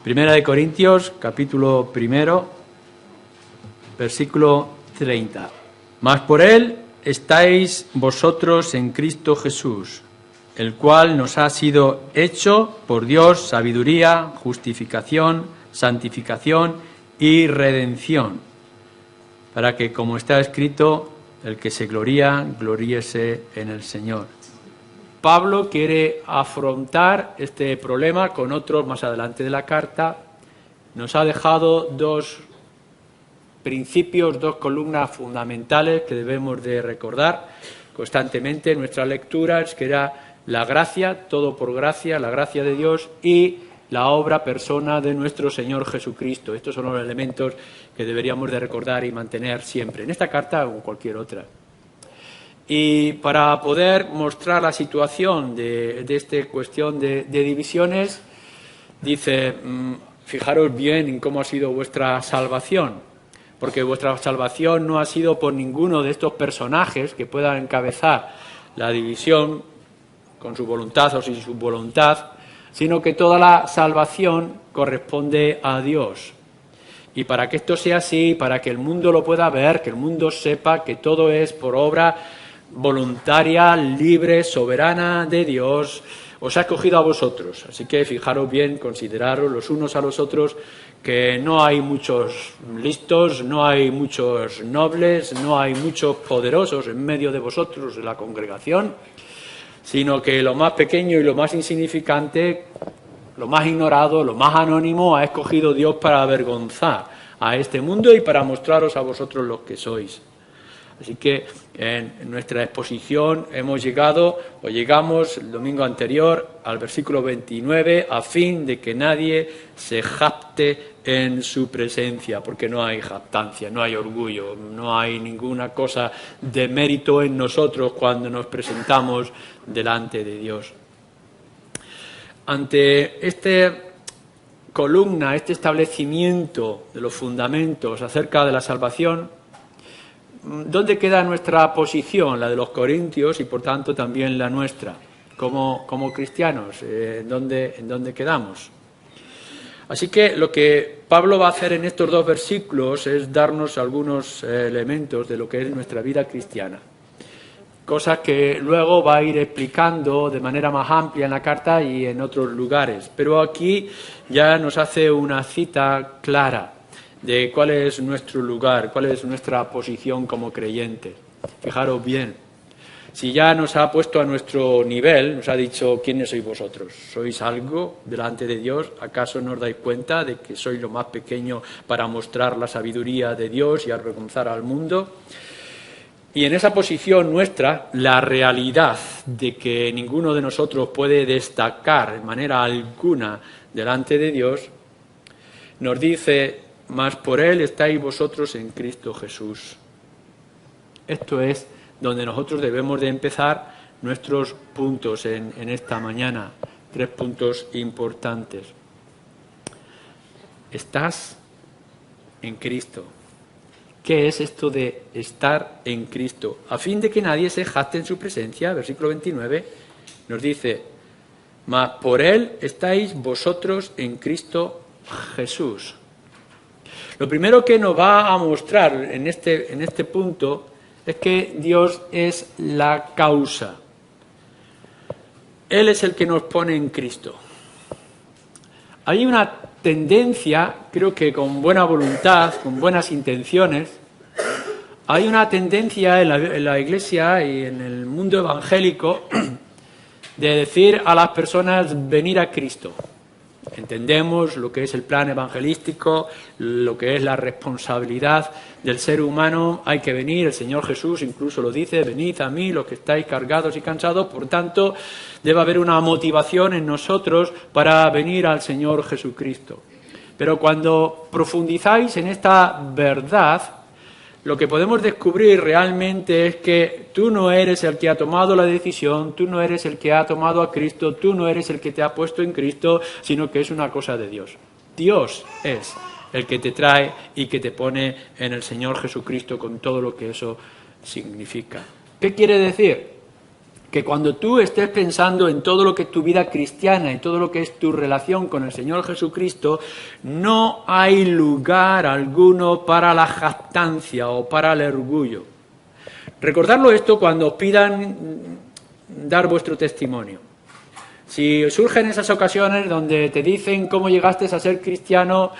Primera de Corintios, capítulo 1, versículo 30. Mas por él estáis vosotros en Cristo Jesús, el cual nos ha sido hecho por Dios sabiduría, justificación, santificación y redención, para que, como está escrito, el que se gloría, gloríese en el Señor. Pablo quiere afrontar este problema con otros más adelante de la carta. Nos ha dejado dos principios, dos columnas fundamentales que debemos de recordar constantemente en nuestras lecturas, que era la gracia, todo por gracia, la gracia de Dios, y la obra persona de nuestro Señor Jesucristo. Estos son los elementos que deberíamos de recordar y mantener siempre, en esta carta o en cualquier otra. Y para poder mostrar la situación de esta cuestión de divisiones, dice, fijaros bien en cómo ha sido vuestra salvación, porque vuestra salvación no ha sido por ninguno de estos personajes que puedan encabezar la división con su voluntad o sin su voluntad, sino que toda la salvación corresponde a Dios. Y para que esto sea así, para que el mundo lo pueda ver, que el mundo sepa que todo es por obra voluntaria, libre, soberana de Dios, os ha escogido a vosotros. Así que fijaros bien, consideraros los unos a los otros, que no hay muchos listos, no hay muchos nobles, no hay muchos poderosos en medio de vosotros, de la congregación, sino que lo más pequeño y lo más insignificante, lo más ignorado, lo más anónimo, ha escogido Dios para avergonzar a este mundo y para mostraros a vosotros los que sois. Así que en nuestra exposición llegamos el domingo anterior al versículo 29, a fin de que nadie se jacte en su presencia, porque no hay jactancia, no hay orgullo, no hay ninguna cosa de mérito en nosotros cuando nos presentamos delante de Dios. Ante esta columna, este establecimiento de los fundamentos acerca de la salvación, ¿dónde queda nuestra posición, la de los corintios y por tanto también la nuestra, como cristianos? ¿En dónde quedamos? Así que lo que Pablo va a hacer en estos dos versículos es darnos algunos elementos de lo que es nuestra vida cristiana, cosas que luego va a ir explicando de manera más amplia en la carta y en otros lugares. Pero aquí ya nos hace una cita clara de cuál es nuestro lugar, cuál es nuestra posición como creyentes. Fijaros bien, si ya nos ha puesto a nuestro nivel, nos ha dicho, ¿quiénes sois vosotros? ¿Sois algo delante de Dios? ¿Acaso no os dais cuenta de que sois lo más pequeño para mostrar la sabiduría de Dios y avergonzar al mundo? Y en esa posición nuestra, la realidad de que ninguno de nosotros puede destacar de manera alguna delante de Dios, nos dice, mas por él estáis vosotros en Cristo Jesús. Esto es donde nosotros debemos de empezar nuestros puntos en esta mañana. 3 puntos importantes. Estás en Cristo. ¿Qué es esto de estar en Cristo? A fin de que nadie se jacte en su presencia, versículo 29, nos dice, mas por él estáis vosotros en Cristo Jesús. Lo primero que nos va a mostrar en este punto es que Dios es la causa. Él es el que nos pone en Cristo. Hay una tendencia, creo que con buena voluntad, con buenas intenciones, hay una tendencia en la Iglesia y en el mundo evangélico de decir a las personas venir a Cristo. Entendemos lo que es el plan evangelístico, lo que es la responsabilidad del ser humano. Hay que venir, el Señor Jesús incluso lo dice, venid a mí los que estáis cargados y cansados. Por tanto, debe haber una motivación en nosotros para venir al Señor Jesucristo. Pero cuando profundizáis en esta verdad, lo que podemos descubrir realmente es que tú no eres el que ha tomado la decisión, tú no eres el que ha tomado a Cristo, tú no eres el que te ha puesto en Cristo, sino que es una cosa de Dios. Dios es el que te trae y que te pone en el Señor Jesucristo con todo lo que eso significa. ¿Qué quiere decir? que cuando tú estés pensando en todo lo que es tu vida cristiana y todo lo que es tu relación con el Señor Jesucristo, no hay lugar alguno para la jactancia o para el orgullo. Recordadlo esto cuando os pidan dar vuestro testimonio. Si surgen esas ocasiones donde te dicen cómo llegaste a ser cristiano,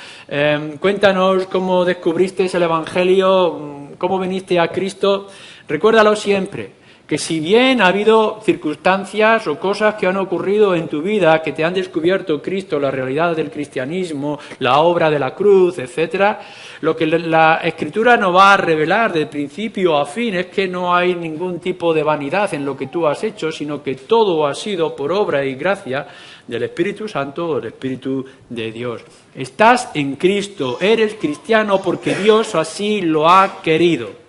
cuéntanos cómo descubriste el Evangelio, cómo viniste a Cristo, recuérdalo siempre, que si bien ha habido circunstancias o cosas que han ocurrido en tu vida que te han descubierto Cristo, la realidad del cristianismo, la obra de la cruz, etcétera, lo que la Escritura nos va a revelar de principio a fin es que no hay ningún tipo de vanidad en lo que tú has hecho, sino que todo ha sido por obra y gracia del Espíritu Santo o del Espíritu de Dios. Estás en Cristo, eres cristiano porque Dios así lo ha querido.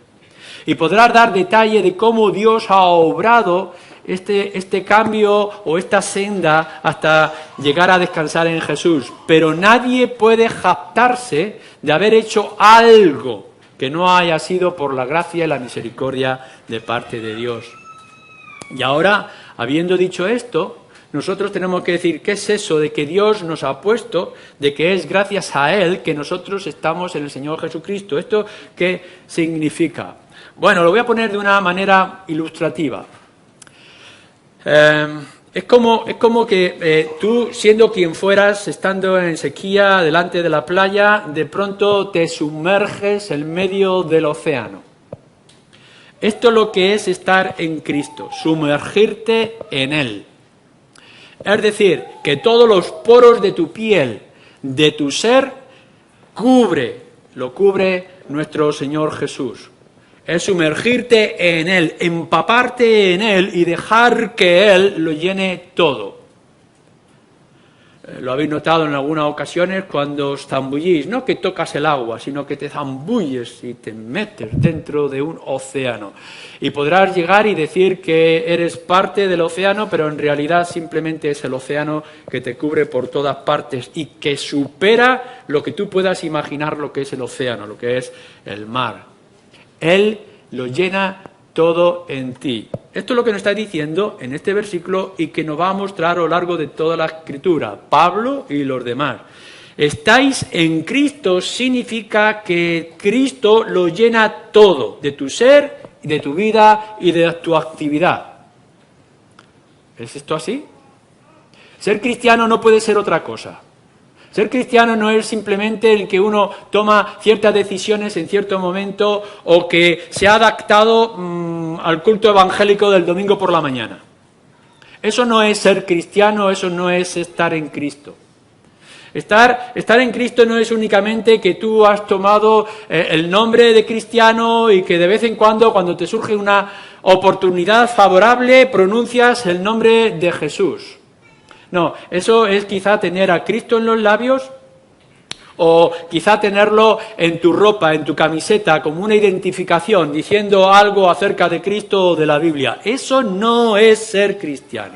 Y podrás dar detalle de cómo Dios ha obrado este cambio o esta senda hasta llegar a descansar en Jesús. Pero nadie puede jactarse de haber hecho algo que no haya sido por la gracia y la misericordia de parte de Dios. Y ahora, habiendo dicho esto, nosotros tenemos que decir, ¿qué es eso de que Dios nos ha puesto, de que es gracias a Él que nosotros estamos en el Señor Jesucristo? ¿Esto qué significa? Bueno, lo voy a poner de una manera ilustrativa. Es como que tú, siendo quien fueras, estando en sequía, delante de la playa, de pronto te sumerges en medio del océano. Esto es lo que es estar en Cristo, sumergirte en Él. Es decir, que todos los poros de tu piel, de tu ser, lo cubre nuestro Señor Jesús. Es sumergirte en Él, empaparte en Él y dejar que Él lo llene todo. Lo habéis notado en algunas ocasiones cuando os zambullís, no que tocas el agua, sino que te zambulles y te metes dentro de un océano. Y podrás llegar y decir que eres parte del océano, pero en realidad simplemente es el océano que te cubre por todas partes y que supera lo que tú puedas imaginar lo que es el océano, lo que es el mar. Él lo llena todo en ti. Esto es lo que nos está diciendo en este versículo y que nos va a mostrar a lo largo de toda la Escritura, Pablo y los demás. Estáis en Cristo significa que Cristo lo llena todo, de tu ser, de tu vida y de tu actividad. ¿Es esto así? Ser cristiano no puede ser otra cosa. Ser cristiano no es simplemente el que uno toma ciertas decisiones en cierto momento o que se ha adaptado al culto evangélico del domingo por la mañana. Eso no es ser cristiano, eso no es estar en Cristo. Estar en Cristo no es únicamente que tú has tomado el nombre de cristiano y que de vez en cuando te surge una oportunidad favorable, pronuncias el nombre de Jesús. No, eso es quizá tener a Cristo en los labios o quizá tenerlo en tu ropa, en tu camiseta, como una identificación, diciendo algo acerca de Cristo o de la Biblia. Eso no es ser cristiano.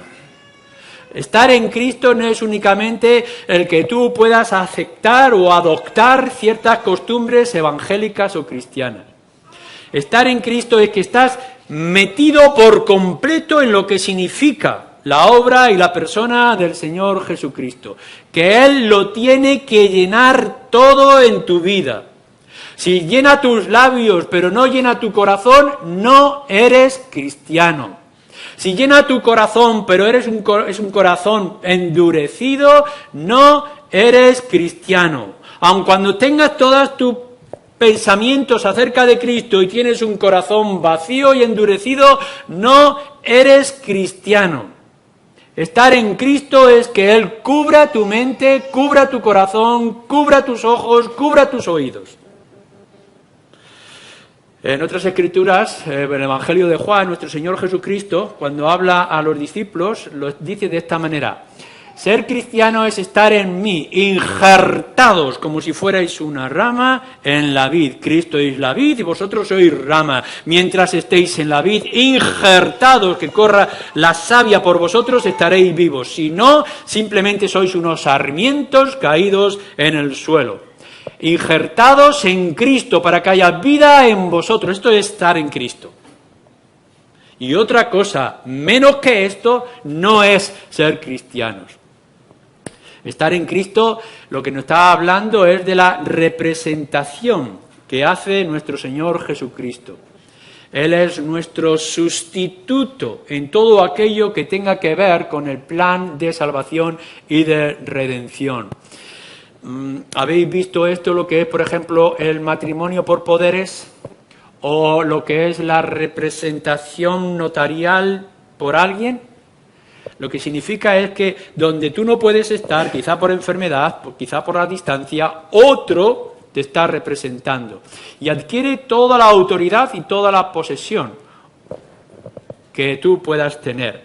Estar en Cristo no es únicamente el que tú puedas aceptar o adoptar ciertas costumbres evangélicas o cristianas. Estar en Cristo es que estás metido por completo en lo que significa la obra y la persona del Señor Jesucristo, que Él lo tiene que llenar todo en tu vida. Si llena tus labios pero no llena tu corazón, no eres cristiano. Si llena tu corazón pero es un corazón endurecido, no eres cristiano. Aun cuando tengas todos tus pensamientos acerca de Cristo y tienes un corazón vacío y endurecido, no eres cristiano. Estar en Cristo es que Él cubra tu mente, cubra tu corazón, cubra tus ojos, cubra tus oídos. En otras escrituras, en el Evangelio de Juan, nuestro Señor Jesucristo, cuando habla a los discípulos, lo dice de esta manera: ser cristiano es estar en mí, injertados, como si fuerais una rama en la vid. Cristo es la vid y vosotros sois rama. Mientras estéis en la vid, injertados, que corra la savia por vosotros, estaréis vivos. Si no, simplemente sois unos sarmientos caídos en el suelo. Injertados en Cristo para que haya vida en vosotros. Esto es estar en Cristo. Y otra cosa menos que esto no es ser cristianos. Estar en Cristo, lo que nos está hablando es de la representación que hace nuestro Señor Jesucristo. Él es nuestro sustituto en todo aquello que tenga que ver con el plan de salvación y de redención. ¿Habéis visto esto, lo que es, por ejemplo, el matrimonio por poderes o lo que es la representación notarial por alguien? Lo que significa es que donde tú no puedes estar, quizá por enfermedad, quizá por la distancia, otro te está representando y adquiere toda la autoridad y toda la posesión que tú puedas tener.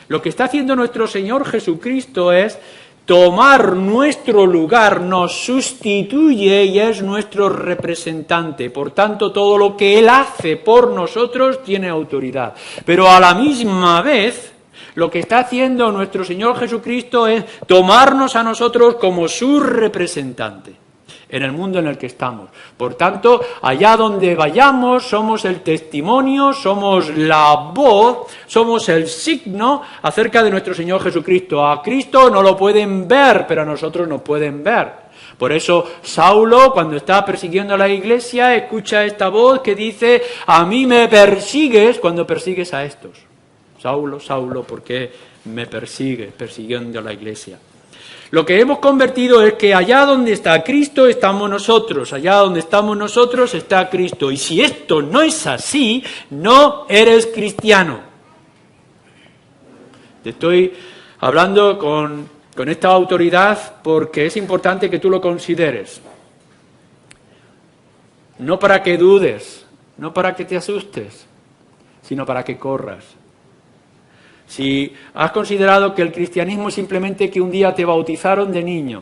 Lo que está haciendo nuestro Señor Jesucristo es tomar nuestro lugar, nos sustituye y es nuestro representante. Por tanto, todo lo que Él hace por nosotros tiene autoridad. Pero a la misma vez, lo que está haciendo nuestro Señor Jesucristo es tomarnos a nosotros como su representante en el mundo en el que estamos. Por tanto, allá donde vayamos, somos el testimonio, somos la voz, somos el signo acerca de nuestro Señor Jesucristo. A Cristo no lo pueden ver, pero a nosotros nos pueden ver. Por eso Saulo, cuando está persiguiendo a la iglesia, escucha esta voz que dice: a mí me persigues cuando persigues a estos. Saulo, Saulo, ¿por qué me persigues persiguiendo a la iglesia? Lo que hemos convertido es que allá donde está Cristo estamos nosotros, allá donde estamos nosotros está Cristo. Y si esto no es así, no eres cristiano. Te estoy hablando con esta autoridad porque es importante que tú lo consideres. No para que dudes, no para que te asustes, sino para que corras. Si has considerado que el cristianismo es simplemente que un día te bautizaron de niño,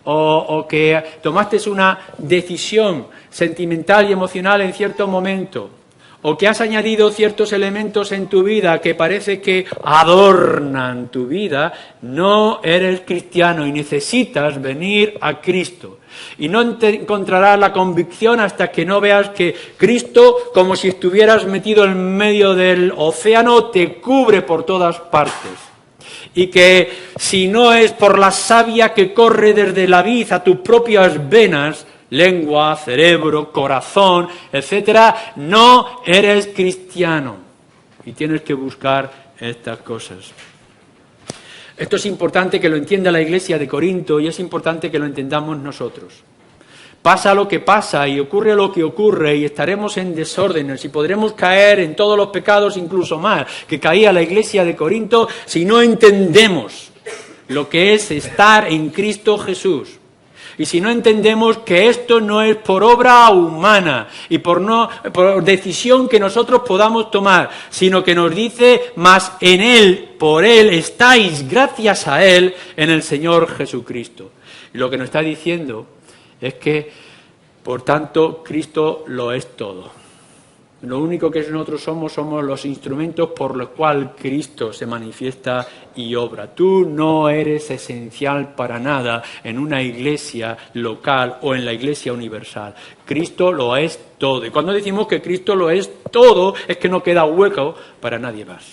o que tomaste una decisión sentimental y emocional en cierto momento, o que has añadido ciertos elementos en tu vida que parece que adornan tu vida, no eres cristiano y necesitas venir a Cristo. Y no te encontrarás la convicción hasta que no veas que Cristo, como si estuvieras metido en medio del océano, te cubre por todas partes. Y que si no es por la savia que corre desde la vid a tus propias venas, lengua, cerebro, corazón, etcétera, no eres cristiano. Y tienes que buscar estas cosas. Esto es importante que lo entienda la Iglesia de Corinto y es importante que lo entendamos nosotros. Pasa lo que pasa y ocurre lo que ocurre y estaremos en desórdenes y podremos caer en todos los pecados, incluso más que caía la Iglesia de Corinto, si no entendemos lo que es estar en Cristo Jesús. Y si no entendemos que esto no es por obra humana y por decisión que nosotros podamos tomar, sino que nos dice: mas en Él, por Él estáis, gracias a Él, en el Señor Jesucristo. Y lo que nos está diciendo es que, por tanto, Cristo lo es todo. Lo único que nosotros somos los instrumentos por los cuales Cristo se manifiesta y obra. Tú no eres esencial para nada en una iglesia local o en la iglesia universal. Cristo lo es todo. Y cuando decimos que Cristo lo es todo, es que no queda hueco para nadie más.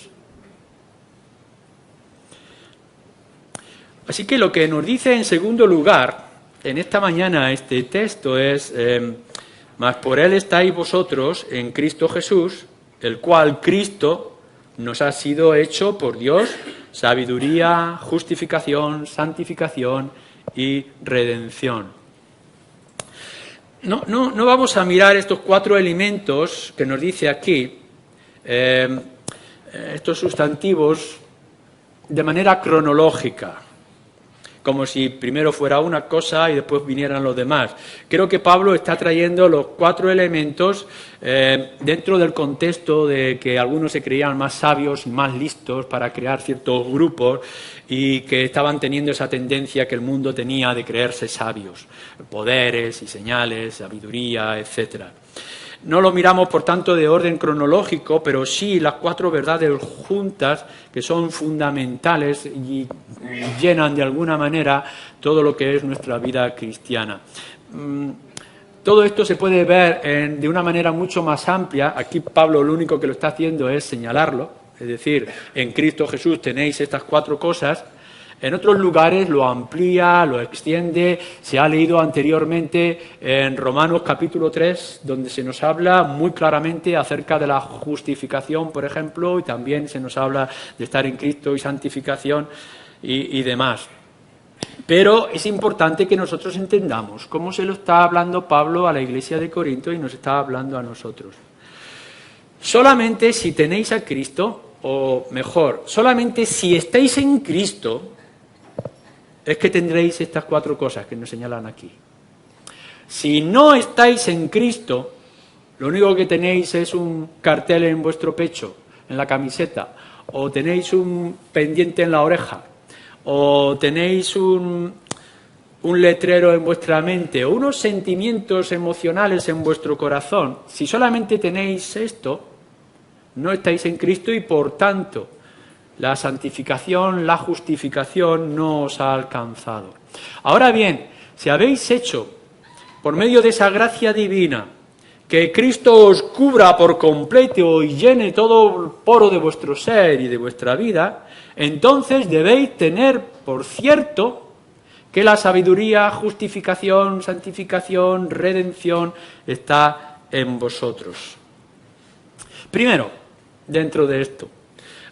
Así que lo que nos dice en segundo lugar, en esta mañana, este texto es: mas por Él estáis vosotros en Cristo Jesús, el cual Cristo nos ha sido hecho por Dios sabiduría, justificación, santificación y redención. No vamos a mirar estos 4 elementos que nos dice aquí, estos sustantivos, de manera cronológica, como si primero fuera una cosa y después vinieran los demás. Creo que Pablo está trayendo los 4 elementos dentro del contexto de que algunos se creían más sabios y más listos para crear ciertos grupos y que estaban teniendo esa tendencia que el mundo tenía de creerse sabios, poderes y señales, sabiduría, etcétera. No lo miramos, por tanto, de orden cronológico, pero sí las 4 verdades juntas que son fundamentales y llenan de alguna manera todo lo que es nuestra vida cristiana. todo esto se puede ver de una manera mucho más amplia. Aquí Pablo lo único que lo está haciendo es señalarlo, es decir, en Cristo Jesús tenéis estas 4 cosas. En otros lugares lo amplía, lo extiende. Se ha leído anteriormente en Romanos capítulo 3, donde se nos habla muy claramente acerca de la justificación, por ejemplo, y también se nos habla de estar en Cristo y santificación y demás. Pero es importante que nosotros entendamos cómo se lo está hablando Pablo a la iglesia de Corinto y nos está hablando a nosotros. Solamente si tenéis a Cristo, o mejor, solamente si estáis en Cristo, es que tendréis estas 4 cosas que nos señalan aquí. Si no estáis en Cristo, lo único que tenéis es un cartel en vuestro pecho, en la camiseta, o tenéis un pendiente en la oreja, o tenéis un letrero en vuestra mente, o unos sentimientos emocionales en vuestro corazón. Si solamente tenéis esto, no estáis en Cristo y, por tanto, la santificación, la justificación no os ha alcanzado. Ahora bien, si habéis hecho, por medio de esa gracia divina, que Cristo os cubra por completo y llene todo el poro de vuestro ser y de vuestra vida, entonces debéis tener por cierto que la sabiduría, justificación, santificación, redención está en vosotros. Primero, dentro de esto,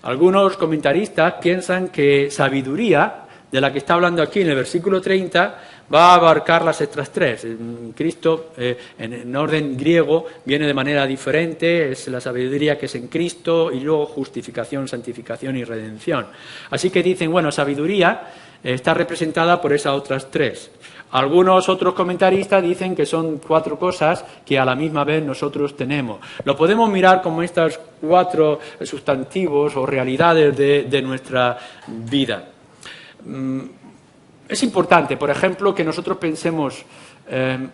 algunos comentaristas piensan que sabiduría, de la que está hablando aquí en el versículo 30, va a abarcar las otras 3. Cristo, en orden griego, viene de manera diferente, es la sabiduría que es en Cristo, y luego justificación, santificación y redención. Así que dicen, bueno, sabiduría está representada por esas otras 3. Algunos otros comentaristas dicen que son 4 cosas que a la misma vez nosotros tenemos. Lo podemos mirar como estas 4 sustantivos o realidades de nuestra vida. Es importante, por ejemplo, que nosotros pensemos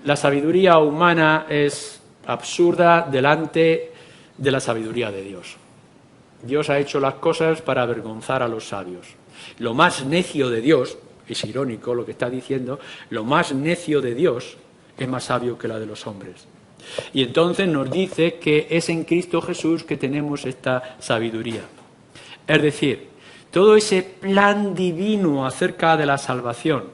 la sabiduría humana es absurda delante de la sabiduría de Dios. Dios ha hecho las cosas para avergonzar a los sabios. Lo más necio de Dios, es irónico lo que está diciendo, lo más necio de Dios es más sabio que la de los hombres. Y entonces nos dice que es en Cristo Jesús que tenemos esta sabiduría. Es decir, todo ese plan divino acerca de la salvación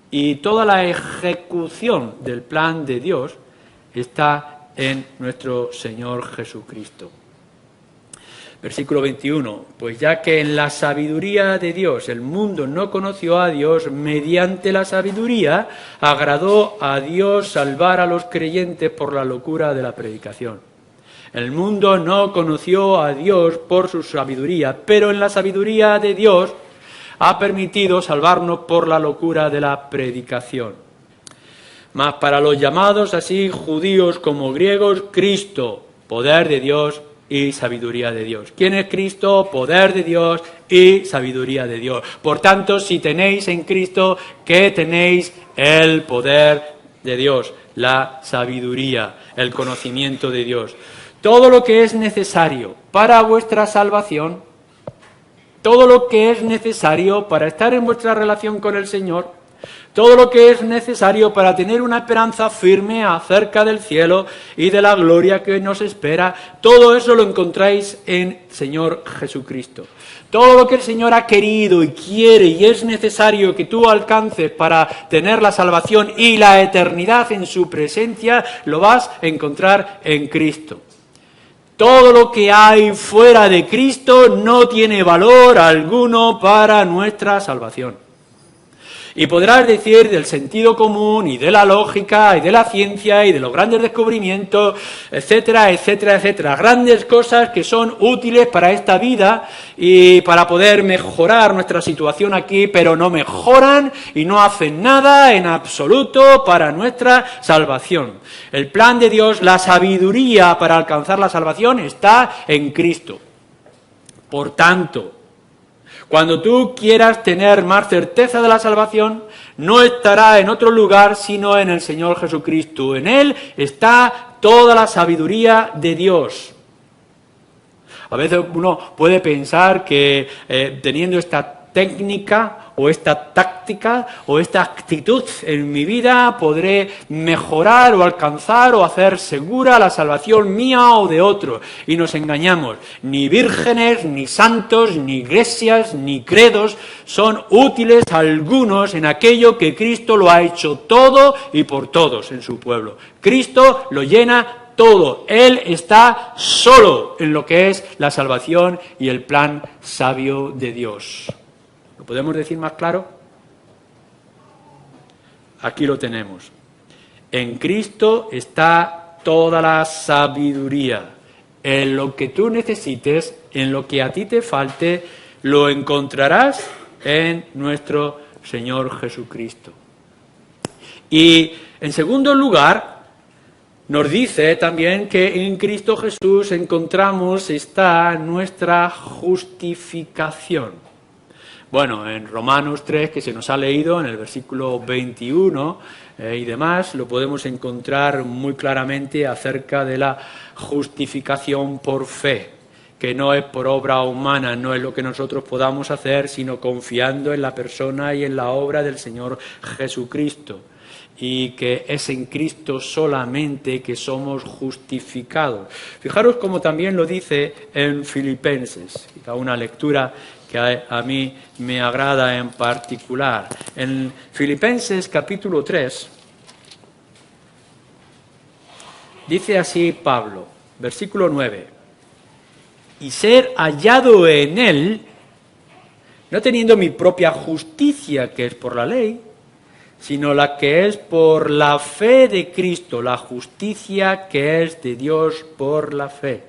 y toda la ejecución del plan de Dios está en nuestro Señor Jesucristo. Versículo 21, pues ya que en la sabiduría de Dios el mundo no conoció a Dios, mediante la sabiduría agradó a Dios salvar a los creyentes por la locura de la predicación. El mundo no conoció a Dios por su sabiduría, pero en la sabiduría de Dios ha permitido salvarnos por la locura de la predicación. Mas para los llamados así judíos como griegos, Cristo, poder de Dios y sabiduría de Dios. ¿Quién es Cristo? Poder de Dios y sabiduría de Dios. Por tanto, si tenéis en Cristo, ¿qué tenéis? El poder de Dios, la sabiduría, el conocimiento de Dios. Todo lo que es necesario para vuestra salvación, todo lo que es necesario para estar en vuestra relación con el Señor, todo lo que es necesario para tener una esperanza firme acerca del cielo y de la gloria que nos espera, todo eso lo encontráis en Señor Jesucristo. Todo lo que el Señor ha querido y quiere y es necesario que tú alcances para tener la salvación y la eternidad en su presencia, lo vas a encontrar en Cristo. Todo lo que hay fuera de Cristo no tiene valor alguno para nuestra salvación. Y podrás decir del sentido común y de la lógica y de la ciencia y de los grandes descubrimientos, etcétera, etcétera, etcétera. Grandes cosas que son útiles para esta vida y para poder mejorar nuestra situación aquí, pero no mejoran y no hacen nada en absoluto para nuestra salvación. El plan de Dios, la sabiduría para alcanzar la salvación está en Cristo. Por tanto, cuando tú quieras tener más certeza de la salvación, no estará en otro lugar sino en el Señor Jesucristo. En Él está toda la sabiduría de Dios. A veces uno puede pensar que teniendo esta técnica o esta táctica o esta actitud en mi vida podré mejorar o alcanzar o hacer segura la salvación mía o de otro. Y nos engañamos. Ni vírgenes, ni santos, ni iglesias, ni credos son útiles algunos en aquello que Cristo lo ha hecho todo y por todos en su pueblo. Cristo lo llena todo. Él está solo en lo que es la salvación y el plan sabio de Dios. ¿Lo podemos decir más claro? Aquí lo tenemos. En Cristo está toda la sabiduría. En lo que tú necesites, en lo que a ti te falte, lo encontrarás en nuestro Señor Jesucristo. Y en segundo lugar, nos dice también que en Cristo Jesús encontramos está nuestra justificación. Bueno, en Romanos 3, que se nos ha leído en el versículo 21 y demás, lo podemos encontrar muy claramente acerca de la justificación por fe, que no es por obra humana, no es lo que nosotros podamos hacer, sino confiando en la persona y en la obra del Señor Jesucristo. Y que es en Cristo solamente que somos justificados. Fijaros como también lo dice en Filipenses, quizá una lectura que a mí me agrada en particular. En Filipenses capítulo 3, dice así Pablo, versículo 9, y ser hallado en él, no teniendo mi propia justicia, que es por la ley, sino la que es por la fe de Cristo, la justicia que es de Dios por la fe.